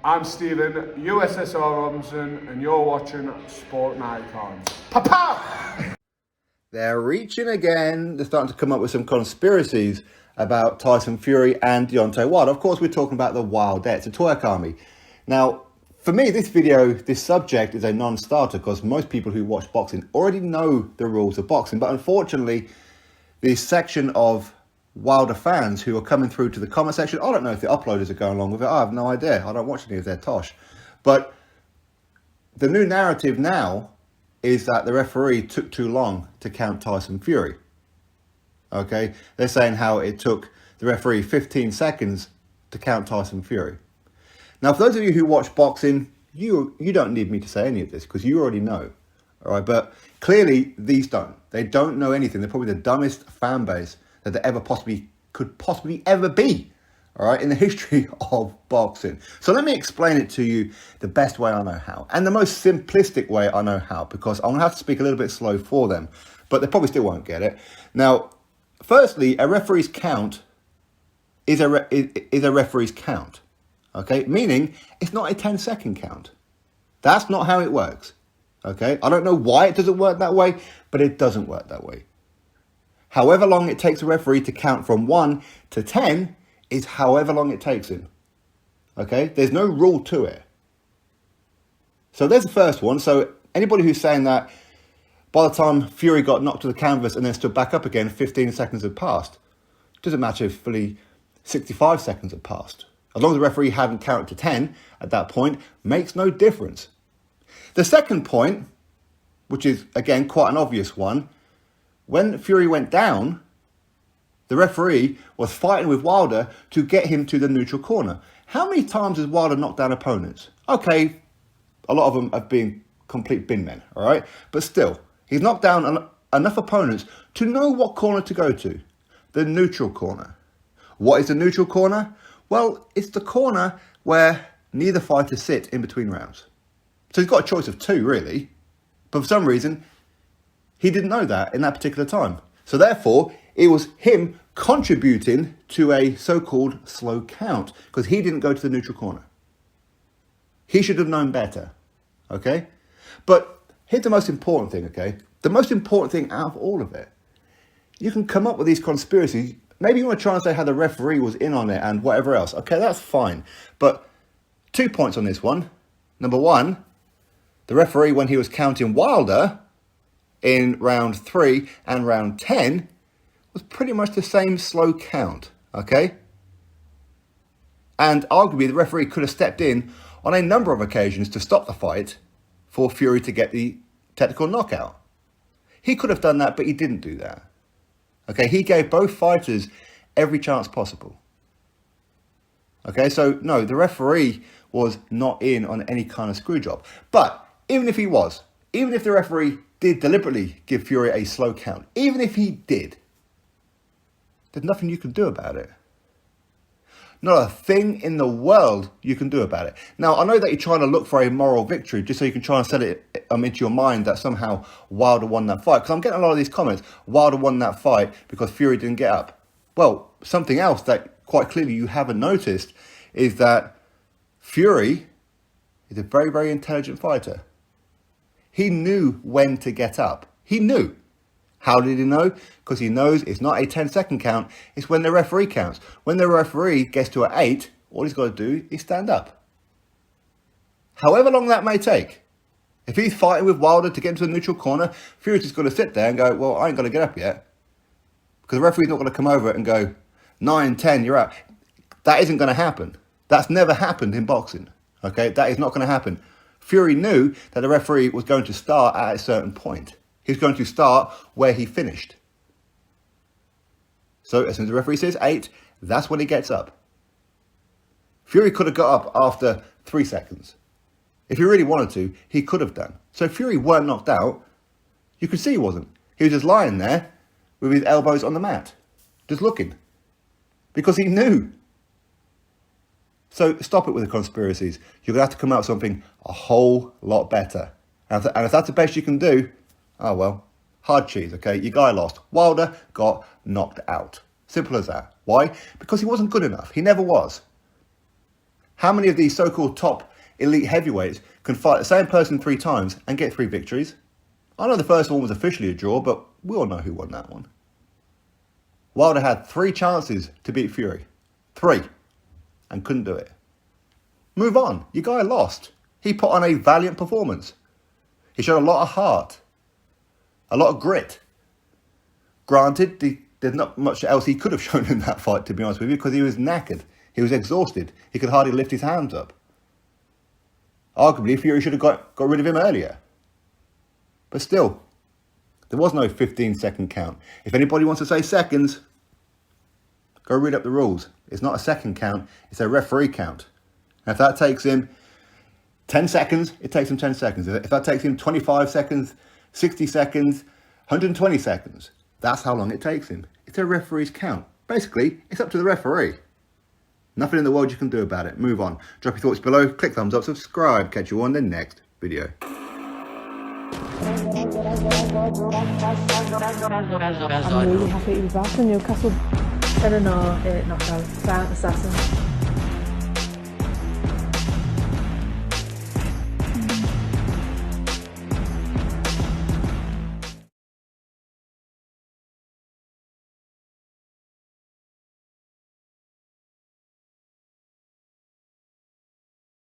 I'm Stephen, USSR Robinson, and you're watching Sport Icons. Papa! They're reaching again. They're starting to come up with some conspiracies about Tyson Fury and Deontay Wilder. Of course, we're talking about the Wildettes, the twerk army. Now, for me, this subject is a non-starter because most people who watch boxing already know the rules of boxing. But unfortunately, this section of Wilder fans who are coming through to the comment section, I don't know if the uploaders are going along with it. I have no idea. I don't watch any of their tosh. But the new narrative now is that the referee took too long to count Tyson Fury. Okay, they're saying how it took the referee 15 seconds to count Tyson Fury. Now, for those of you who watch boxing, you don't need me to say any of this because you already know. All right, but clearly these don't. They don't know anything. They're probably the dumbest fan base that there could possibly ever be, all right, in the history of boxing. So let me explain it to you the best way I know how, and the most simplistic way I know how, because I'm going to have to speak a little bit slow for them, but they probably still won't get it. Now, firstly, a referee's count is a referee's count, okay? Meaning, it's not a 10-second count. That's not how it works, okay? I don't know why it doesn't work that way, but it doesn't work that way. However long it takes a referee to count from 1 to 10 is however long it takes him. Okay? There's no rule to it. So there's the first one. So anybody who's saying that by the time Fury got knocked to the canvas and then stood back up again, 15 seconds had passed. Doesn't matter if fully 65 seconds had passed. As long as the referee hadn't counted to 10 at that point, makes no difference. The second point, which is, again, quite an obvious one, when Fury went down, the referee was fighting with Wilder to get him to the neutral corner. How many times has Wilder knocked down opponents? Okay, a lot of them have been complete bin men, all right? But still, he's knocked down enough opponents to know what corner to go to, the neutral corner. What is the neutral corner? Well, it's the corner where neither fighter sit in between rounds. So he's got a choice of two, really. But for some reason, he didn't know that in that particular time. So therefore, it was him contributing to a so-called slow count because he didn't go to the neutral corner. He should have known better, okay? But here's the most important thing, okay? The most important thing out of all of it, you can come up with these conspiracies. Maybe you want to try and say how the referee was in on it and whatever else. Okay, that's fine. But 2 points on this one. Number one, the referee, when he was counting Wilder in round 3 and round 10, was pretty much the same slow count, okay? And arguably, the referee could have stepped in on a number of occasions to stop the fight for Fury to get the technical knockout. He could have done that, but he didn't do that. Okay, he gave both fighters every chance possible. Okay, so no, the referee was not in on any kind of screw job. But even if he was, even if the referee did deliberately give Fury a slow count, even if he did, there's nothing you can do about it. Not a thing in the world you can do about it. Now, I know that you're trying to look for a moral victory just so you can try and set it into your mind that somehow Wilder won that fight. Because I'm getting a lot of these comments, Wilder won that fight because Fury didn't get up. Well, something else that quite clearly you haven't noticed is that Fury is a very, very intelligent fighter. He knew when to get up. He knew. How did he know? Because he knows it's not a 10-second count. It's when the referee counts. When the referee gets to an 8, all he's got to do is stand up. However long that may take. If he's fighting with Wilder to get into the neutral corner, Fury's just going to sit there and go, well, I ain't going to get up yet. Because the referee's not going to come over and go, 9, 10, you're out. That isn't going to happen. That's never happened in boxing. Okay, that is not going to happen. Fury knew that the referee was going to start at a certain point. He was going to start where he finished. So as soon as the referee says 8, that's when he gets up. Fury could have got up after 3 seconds. If he really wanted to, he could have done. So if Fury weren't knocked out, you could see he wasn't. He was just lying there with his elbows on the mat, just looking. Because he knew. So stop it with the conspiracies. You're going to have to come out with something a whole lot better. And if that's the best you can do, oh well, hard cheese, okay? Your guy lost. Wilder got knocked out. Simple as that. Why? Because he wasn't good enough. He never was. How many of these so-called top elite heavyweights can fight the same person 3 times and get 3 victories? I know the first one was officially a draw, but we all know who won that one. Wilder had 3 chances to beat Fury. 3. And couldn't do it. Move on. Your guy lost. He put on a valiant performance. He showed a lot of heart. A lot of grit. Granted, there's not much else he could have shown in that fight, to be honest with you, because he was knackered. He was exhausted. He could hardly lift his hands up. Arguably, Fury should have got rid of him earlier. But still, there was no 15-second count. If anybody wants to say seconds, go read up the rules. It's not a second count, it's a referee count. And if that takes him 10 seconds, it takes him 10 seconds. If that takes him 25 seconds, 60 seconds, 120 seconds, that's how long it takes him. It's a referee's count. Basically, it's up to the referee. Nothing in the world you can do about it. Move on. Drop your thoughts below, click thumbs up, subscribe. Catch you on the next video. I'm really happy to be back in Newcastle. I don't know, knockout, silent assassin.